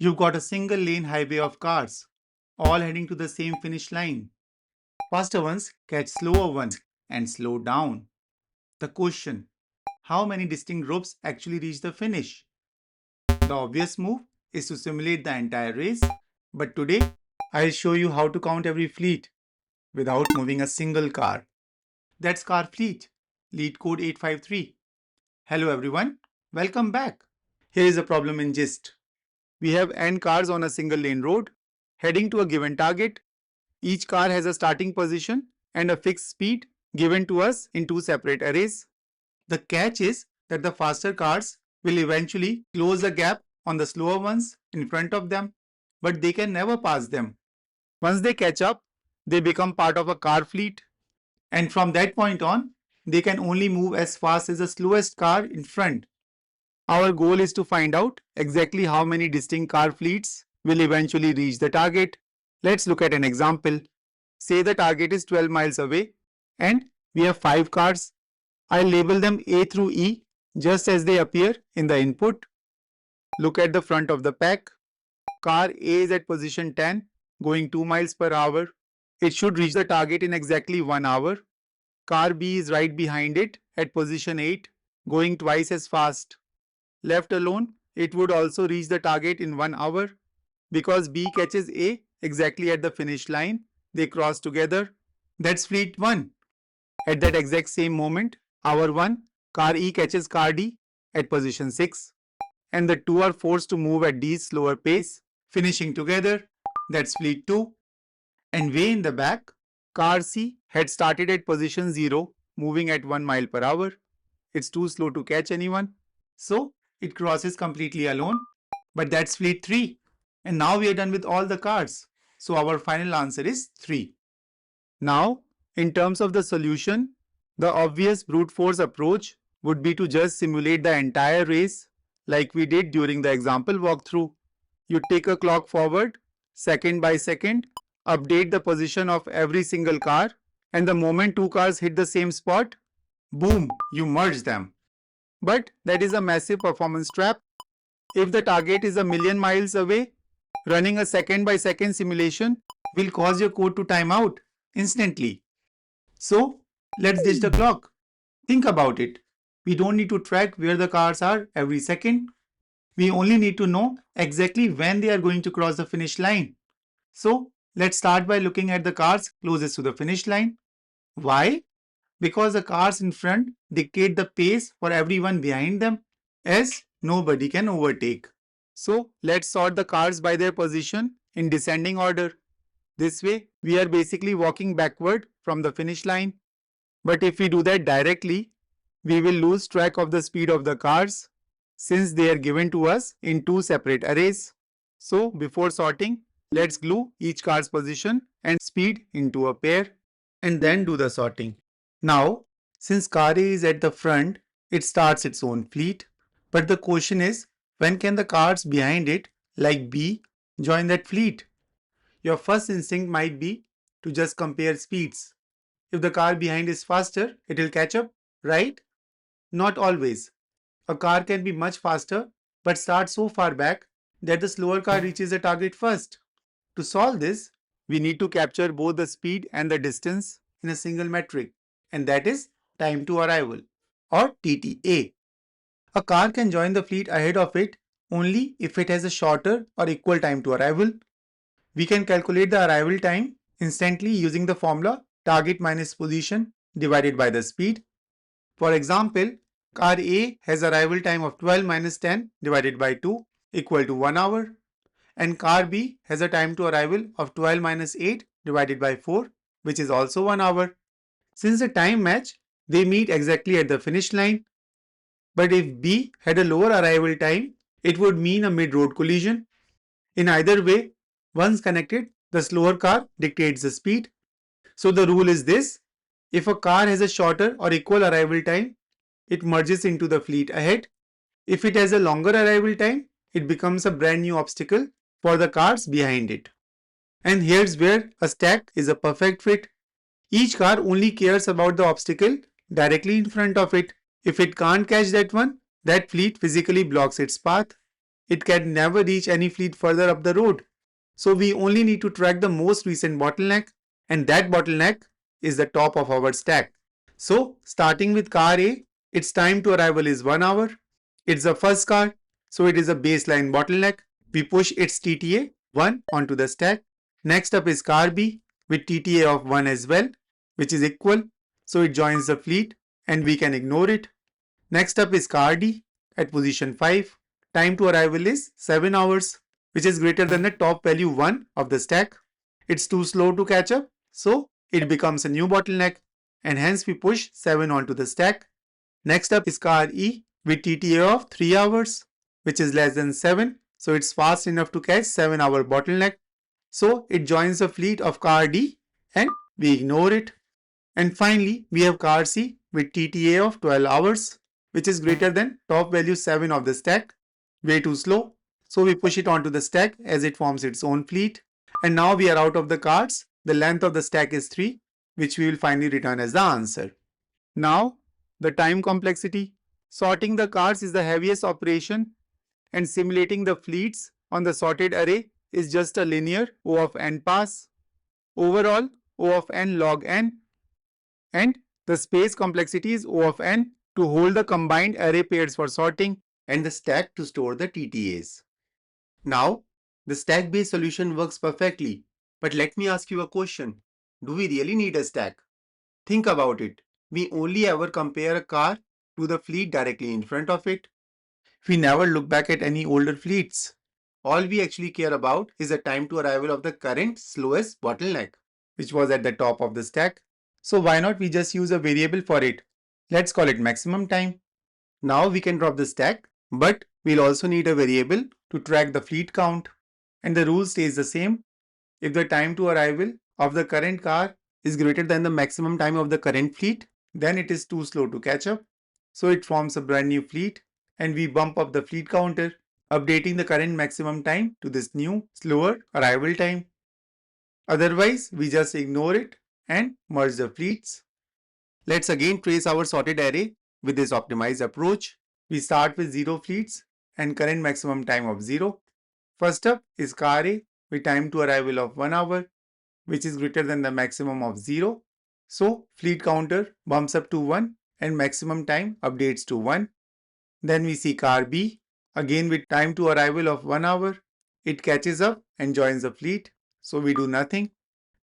You've got a single lane highway of cars, all heading to the same finish line. Faster ones catch slower ones and slow down. The question: how many distinct groups actually reach the finish? The obvious move is to simulate the entire race, but today I'll show you how to count every fleet without moving a single car. That's car fleet, LeetCode 853. Hello everyone, welcome back. Here is a problem in gist. We have n cars on a single lane road heading to a given target. Each car has a starting position and a fixed speed given to us in two separate arrays. The catch is that the faster cars will eventually close the gap on the slower ones in front of them, but they can never pass them. Once they catch up, they become part of a car fleet, and from that point on, they can only move as fast as the slowest car in front. Our goal is to find out exactly how many distinct car fleets will eventually reach the target. Let's look at an example. Say the target is 12 miles away and we have 5 cars. I'll label them A through E just as they appear in the input. Look at the front of the pack. Car A is at position 10, going 2 miles per hour. It should reach the target in exactly 1 hour. Car B is right behind it at position 8, going twice as fast. Left alone, it would also reach the target in 1 hour. Because B catches A exactly at the finish line, they cross together. That's fleet 1. At that exact same moment, hour 1, car E catches car D at position 6. And the two are forced to move at D's slower pace, finishing together. That's fleet 2. And way in the back, car C had started at position 0, moving at 1 mile per hour. It's too slow to catch anyone, so it crosses completely alone. But that's fleet 3. And now we are done with all the cars. So our final answer is 3. Now, in terms of the solution, the obvious brute force approach would be to just simulate the entire race like we did during the example walkthrough. You take a clock forward, second by second, update the position of every single car, and the moment two cars hit the same spot, boom, you merge them. But that is a massive performance trap. If the target is a million miles away, running a second by second simulation will cause your code to time out instantly. So let's ditch the clock. Think about it. We don't need to track where the cars are every second. We only need to know exactly when they are going to cross the finish line. So let's start by looking at the cars closest to the finish line. Why? Because the cars in front dictate the pace for everyone behind them, as nobody can overtake. So let's sort the cars by their position in descending order. This way, we are basically walking backward from the finish line. But if we do that directly, we will lose track of the speed of the cars since they are given to us in two separate arrays. So before sorting, let's glue each car's position and speed into a pair and then do the sorting. Now, since car A is at the front, it starts its own fleet. But the question is, when can the cars behind it, like B, join that fleet? Your first instinct might be to just compare speeds. If the car behind is faster, it will catch up, right? Not always. A car can be much faster but start so far back that the slower car reaches the target first. To solve this, we need to capture both the speed and the distance in a single metric, and that is time to arrival, or TTA. A car can join the fleet ahead of it only if it has a shorter or equal time to arrival. We can calculate the arrival time instantly using the formula target minus position divided by the speed. For example, car A has arrival time of 12 minus 10 divided by 2 equal to 1 hour, and car B has a time to arrival of 12 minus 8 divided by 4, which is also 1 hour. Since the time match, they meet exactly at the finish line. But if B had a lower arrival time, it would mean a mid-road collision. In either way, once connected, the slower car dictates the speed. So the rule is this: if a car has a shorter or equal arrival time, it merges into the fleet ahead. If it has a longer arrival time, it becomes a brand new obstacle for the cars behind it. And here's where a stack is a perfect fit. Each car only cares about the obstacle directly in front of it. If it can't catch that one, that fleet physically blocks its path. it can never reach any fleet further up the road. So we only need to track the most recent bottleneck, and that bottleneck is the top of our stack. So starting with car A, its time to arrival is 1 hour. It's the first car, so it is a baseline bottleneck. We push its TTA 1 onto the stack. Next up is car B with TTA of 1 as well, which is equal, so it joins the fleet and we can ignore it. Next up is car D at position 5. Time to arrival is 7 hours, which is greater than the top value 1 of the stack. It's too slow to catch up, so it becomes a new bottleneck and hence we push 7 onto the stack. Next up is car E with TTA of 3 hours, which is less than 7, so it's fast enough to catch 7-hour bottleneck. So it joins the fleet of car D and we ignore it. And finally, we have car C with TTA of 12 hours, which is greater than top value 7 of the stack. Way too slow, so we push it onto the stack as it forms its own fleet. And now we are out of the cars. The length of the stack is 3, which we will finally return as the answer. Now, the time complexity. Sorting the cars is the heaviest operation, and simulating the fleets on the sorted array is just a linear O of n pass. Overall, O of n log n, and the space complexity is O of n to hold the combined array pairs for sorting and the stack to store the TTAs. Now, the stack-based solution works perfectly, but let me ask you a question. Do we really need a stack? Think about it. We only ever compare a car to the fleet directly in front of it. We never look back at any older fleets. All we actually care about is the time to arrival of the current slowest bottleneck, which was at the top of the stack. So why not we just use a variable for it? Let's call it maximum time. Now we can drop the stack, but we'll also need a variable to track the fleet count. And the rule stays the same. If the time to arrival of the current car is greater than the maximum time of the current fleet, then it is too slow to catch up. So it forms a brand new fleet and we bump up the fleet counter, updating the current maximum time to this new, slower arrival time. Otherwise, we just ignore it and merge the fleets. Let's again trace our sorted array with this optimized approach. We start with 0 fleets and current maximum time of 0. First up is car A with time to arrival of 1 hour, which is greater than the maximum of 0. So fleet counter bumps up to 1 and maximum time updates to 1. Then we see car B, again with time to arrival of 1 hour. It catches up and joins the fleet, so we do nothing.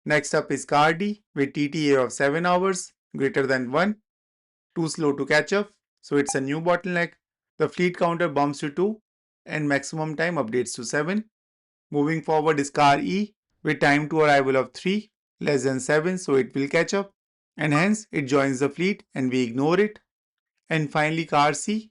Next up is car D with TTA of 7 hours, greater than 1. Too slow to catch up, so it's a new bottleneck. The fleet counter bumps to 2 and maximum time updates to 7. Moving forward is car E with time to arrival of 3, less than 7, so it will catch up and hence it joins the fleet and we ignore it. And finally car C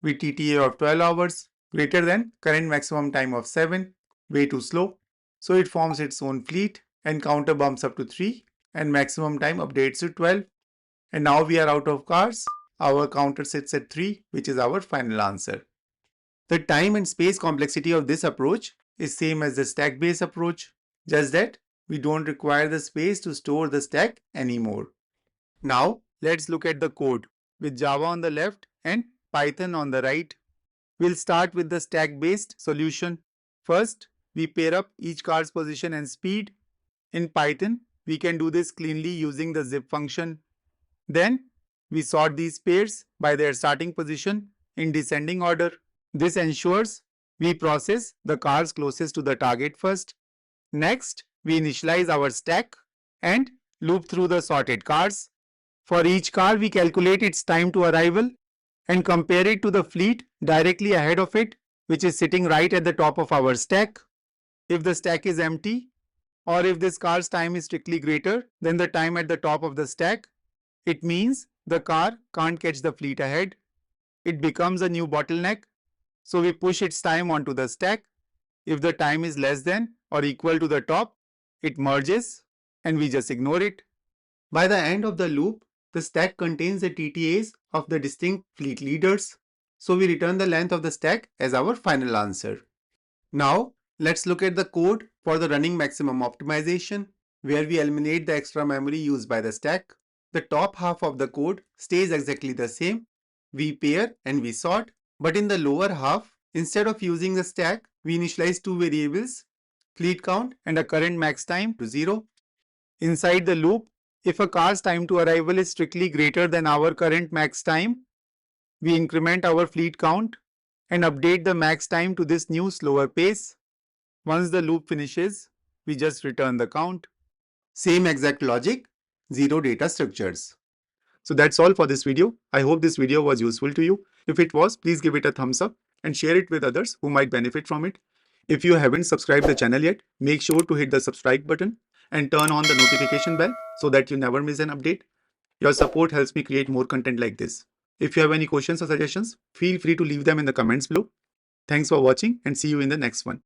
with TTA of 12 hours, greater than current maximum time of 7, way too slow, so it forms its own fleet and counter bumps up to 3 and maximum time updates to 12. And now we are out of cars. Our counter sits at 3, which is our final answer. The time and space complexity of this approach is same as the stack-based approach, just that we don't require the space to store the stack anymore. Now let's look at the code with Java on the left and Python on the right. We'll start with the stack-based solution. First, we pair up each car's position and speed. In Python, we can do this cleanly using the zip function. Then, we sort these pairs by their starting position in descending order. This ensures we process the cars closest to the target first. Next, we initialize our stack and loop through the sorted cars. For each car, we calculate its time to arrival and compare it to the fleet directly ahead of it, which is sitting right at the top of our stack. If the stack is empty, or if this car's time is strictly greater than the time at the top of the stack, it means the car can't catch the fleet ahead. It becomes a new bottleneck, so we push its time onto the stack. If the time is less than or equal to the top, it merges and we just ignore it. By the end of the loop, the stack contains the TTAs of the distinct fleet leaders, so we return the length of the stack as our final answer. Now, let's look at the code for the running maximum optimization, where we eliminate the extra memory used by the stack. The top half of the code stays exactly the same. We pair and we sort, but in the lower half, Instead of using the stack, we initialize two variables, fleet count and a current max time to 0. Inside the loop, if a car's time to arrival is strictly greater than our current max time, we increment our fleet count and update the max time to this new slower pace. Once the loop finishes, we just return the count. Same exact logic, zero data structures. So that's all for this video. I hope this video was useful to you. If it was, please give it a thumbs up and share it with others who might benefit from it. If you haven't subscribed the channel yet, make sure to hit the subscribe button and turn on the notification bell so that you never miss an update. Your support helps me create more content like this. If you have any questions or suggestions, feel free to leave them in the comments below. Thanks for watching and see you in the next one.